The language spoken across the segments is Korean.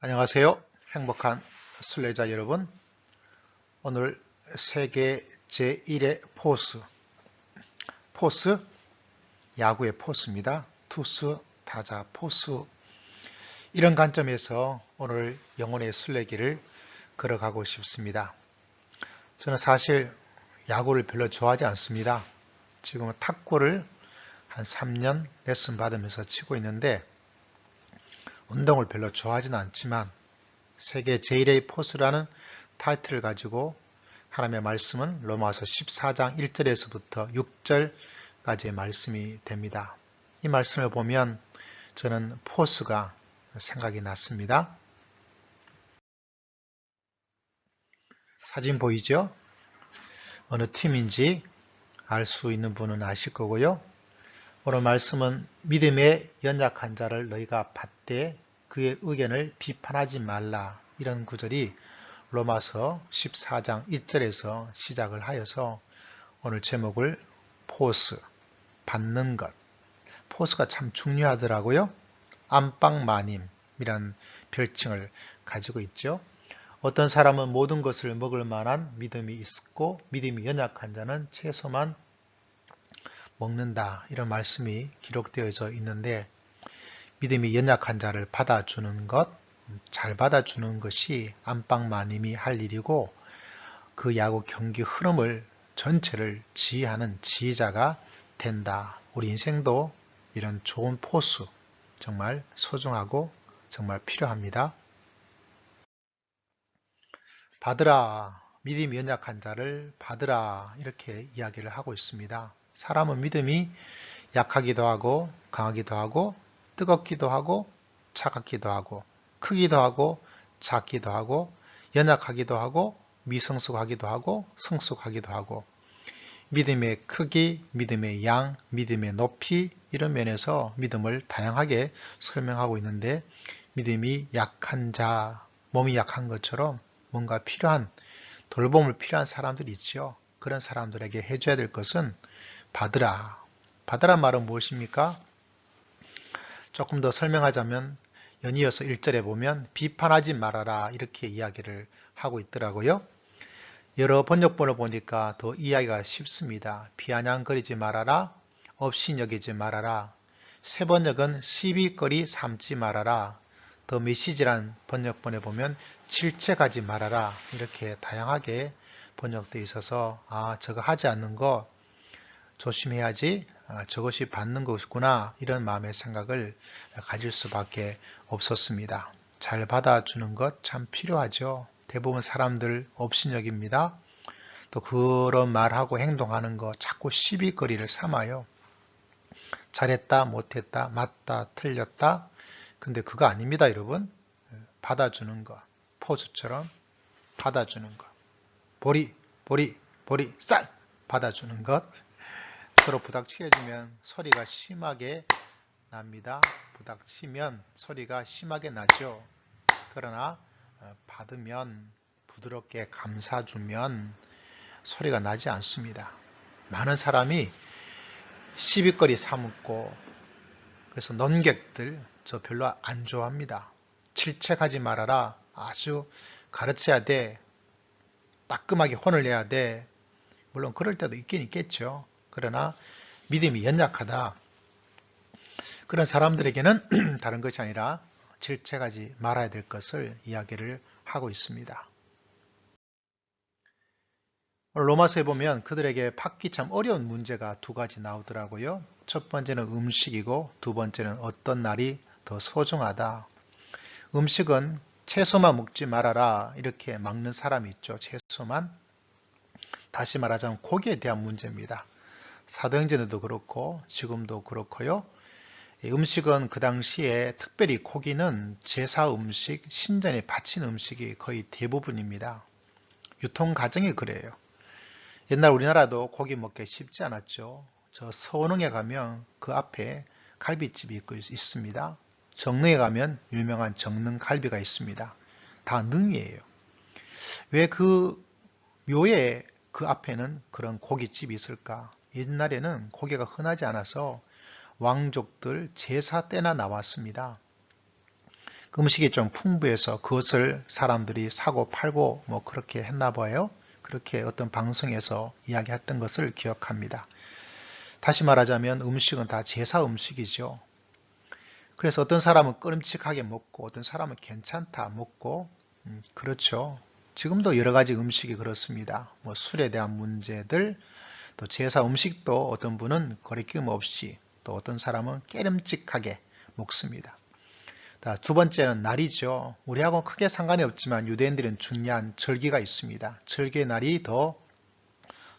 안녕하세요. 행복한 순례자 여러분. 오늘 세계 제1의 포스, 야구의 포스입니다. 투수, 타자, 포스. 이런 관점에서 오늘 영혼의 순례길을 걸어가고 싶습니다. 저는 사실 야구를 별로 좋아하지 않습니다. 지금은 탁구를 한 3년 레슨 받으면서 치고 있는데 운동을 별로 좋아하지는 않지만 세계 제1의 포스라는 타이틀을 가지고 하나님의 말씀은 로마서 14장 1절에서부터 6절까지의 말씀이 됩니다. 이 말씀을 보면 저는 포스가 생각이 났습니다. 사진 보이죠? 어느 팀인지 알 수 있는 분은 아실 거고요. 오늘 말씀은 믿음의 연약한 자를 너희가 받되 그의 의견을 비판하지 말라. 이런 구절이 로마서 14장 1절에서 시작을 하여서 오늘 제목을 포스, 받는 것. 포스가 참 중요하더라고요. 안방마님이란 별칭을 가지고 있죠. 어떤 사람은 모든 것을 먹을 만한 믿음이 있고 믿음이 연약한 자는 채소만 먹는다. 이런 말씀이 기록되어져 있는데 믿음이 연약한 자를 받아주는 것, 잘 받아주는 것이 안방마님이 할 일이고 그 야구 경기 흐름을 전체를 지휘하는 지휘자가 된다. 우리 인생도 이런 좋은 포스 정말 소중하고 정말 필요합니다. 받으라. 믿음이 연약한 자를 받으라. 이렇게 이야기를 하고 있습니다. 사람은 믿음이 약하기도 하고 강하기도 하고 뜨겁기도 하고 차갑기도 하고 크기도 하고 작기도 하고 연약하기도 하고 미성숙하기도 하고 성숙하기도 하고 믿음의 크기, 믿음의 양, 믿음의 높이 이런 면에서 믿음을 다양하게 설명하고 있는데 믿음이 약한 자, 몸이 약한 것처럼 뭔가 필요한 돌봄을 필요한 사람들이 있죠. 그런 사람들에게 해줘야 될 것은 받으라. 받으란 말은 무엇입니까? 조금 더 설명하자면 연이어서 1절에 보면 비판하지 말아라 이렇게 이야기를 하고 있더라고요. 여러 번역본을 보니까 더 이해하기가 쉽습니다. 비아냥거리지 말아라, 업신여기지 말아라. 새 번역은 시비거리 삼지 말아라. 더 메시지란 번역본에 보면 질책하지 말아라. 이렇게 다양하게 번역되어 있어서 저거 하지 않는 거 조심해야지, 저것이 받는 것이구나 이런 마음의 생각을 가질 수밖에 없었습니다. 잘 받아주는 것 참 필요하죠. 대부분 사람들 업신여깁니다. 또 그런 말하고 행동하는 거 자꾸 시비거리를 삼아요. 잘했다, 못했다, 맞다, 틀렸다. 근데 그거 아닙니다, 여러분. 받아주는 거, 포즈처럼 받아주는 것. 보리, 보리, 보리, 쌀! 받아주는 것. 서로 부닥치해지면 소리가 심하게 납니다. 부닥치면 소리가 심하게 나죠. 그러나 받으면 부드럽게 감싸주면 소리가 나지 않습니다. 많은 사람이 시비거리 삼고 그래서 논객들 저 별로 안 좋아합니다. 질책하지 말아라. 아주 가르쳐야 돼. 따끔하게 혼을 내야 돼. 물론 그럴 때도 있긴 있겠죠. 그러나 믿음이 연약하다. 그런 사람들에게는 다른 것이 아니라 질책하지 말아야 될 것을 이야기를 하고 있습니다. 로마서에 보면 그들에게 받기 참 어려운 문제가 두 가지 나오더라고요. 첫 번째는 음식이고 두 번째는 어떤 날이 더 소중하다. 음식은 채소만 먹지 말아라 이렇게 막는 사람이 있죠. 채소만. 다시 말하자면 고기에 대한 문제입니다. 사도행전에도 그렇고 지금도 그렇고요. 음식은 그 당시에 특별히 고기는 제사 음식, 신전에 바친 음식이 거의 대부분입니다. 유통 과정이 그래요. 옛날 우리나라도 고기 먹기 쉽지 않았죠. 저 서원흥에 가면 그 앞에 갈비집이 있습니다. 정릉에 가면 유명한 정릉 갈비가 있습니다. 다 능이에요. 왜 그 묘에 그 앞에는 그런 고깃집이 있을까? 옛날에는 고기가 흔하지 않아서 왕족들 제사 때나 나왔습니다. 음식이 좀 풍부해서 그것을 사람들이 사고 팔고 뭐 그렇게 했나 봐요. 그렇게 어떤 방송에서 이야기했던 것을 기억합니다. 다시 말하자면 음식은 다 제사 음식이죠. 그래서 어떤 사람은 끄림칙하게 먹고 어떤 사람은 괜찮다 먹고 그렇죠. 지금도 여러 가지 음식이 그렇습니다. 뭐 술에 대한 문제들, 또 제사 음식도 어떤 분은 거리낌 없이, 또 어떤 사람은 깨름직하게 먹습니다. 두 번째는 날이죠. 우리하고는 크게 상관이 없지만 유대인들은 중요한 절기가 있습니다. 절기의 날이 더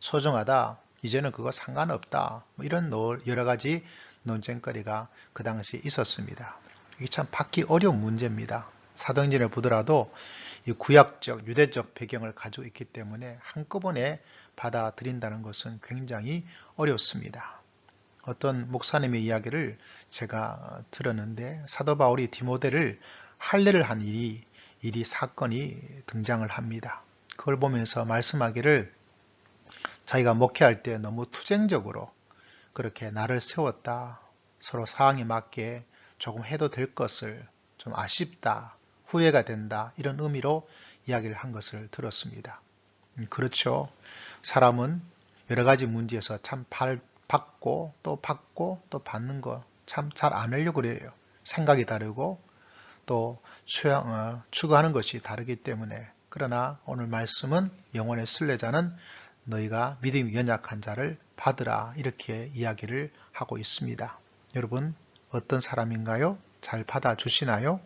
소중하다. 이제는 그거 상관없다. 뭐 이런 여러 가지 논쟁거리가 그 당시에 있었습니다. 이게 참 받기 어려운 문제입니다. 사도행전을 보더라도 이 구약적, 유대적 배경을 가지고 있기 때문에 한꺼번에 받아들인다는 것은 굉장히 어렵습니다. 어떤 목사님의 이야기를 제가 들었는데 사도 바울이 디모데를 할례를 한 일이 사건이 등장을 합니다. 그걸 보면서 말씀하기를 자기가 목회할 때 너무 투쟁적으로 그렇게 나를 세웠다. 서로 상황에 맞게 조금 해도 될 것을 좀 아쉽다. 후회가 된다. 이런 의미로 이야기를 한 것을 들었습니다. 그렇죠. 사람은 여러 가지 문제에서 참 받고 또 받는 거 참 잘 안 하려고 그래요. 생각이 다르고 또 추구하는 것이 다르기 때문에. 그러나 오늘 말씀은 영혼의 순례자는 너희가 믿음이 연약한 자를 받으라 이렇게 이야기를 하고 있습니다. 여러분 어떤 사람인가요? 잘 받아주시나요?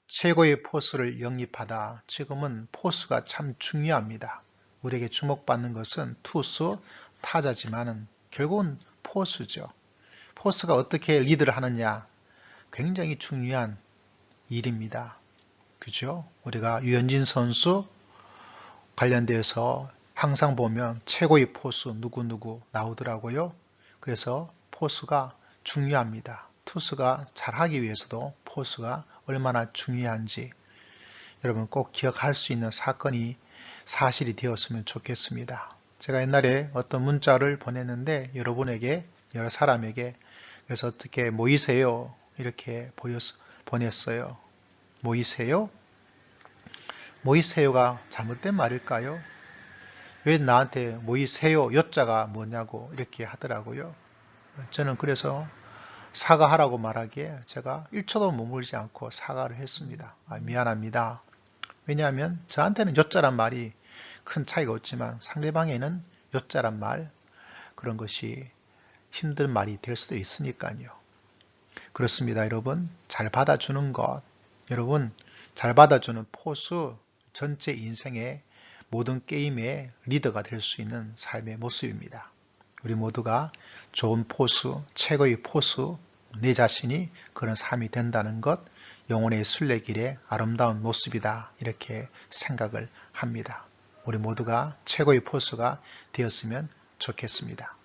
최고의 포수를 영입하다. 지금은 포수가 참 중요합니다. 우리에게 주목받는 것은 투수, 타자지만은 결국은 포수죠. 포수가 어떻게 리드를 하느냐 굉장히 중요한 일입니다. 그죠? 우리가 유현진 선수 관련돼서 항상 보면 최고의 포수 누구누구 나오더라고요. 그래서 포수가 중요합니다. 투수가 잘하기 위해서도 포수가 얼마나 중요한지 여러분 꼭 기억할 수 있는 사건이 사실이 되었으면 좋겠습니다. 제가 옛날에 어떤 문자를 보냈는데 여러분에게 여러 사람에게 그래서 어떻게 모이세요? 이렇게 보냈어요. 모이세요? 모이세요가 잘못된 말일까요? 왜 나한테 모이세요? 여자가 뭐냐고 이렇게 하더라고요. 저는 그래서 사과하라고 말하기에 제가 1초도 머물지 않고 사과를 했습니다. 미안합니다. 왜냐하면 저한테는 여자란 말이 큰 차이가 없지만 상대방에는 여자란 말 그런 것이 힘든 말이 될 수도 있으니까요. 그렇습니다. 여러분 잘 받아주는 것 여러분 잘 받아주는 포수 전체 인생의 모든 게임의 리더가 될 수 있는 삶의 모습입니다. 우리 모두가 좋은 포수, 최고의 포수, 내 자신이 그런 삶이 된다는 것, 영혼의 순례길의 아름다운 모습이다. 이렇게 생각을 합니다. 우리 모두가 최고의 포수가 되었으면 좋겠습니다.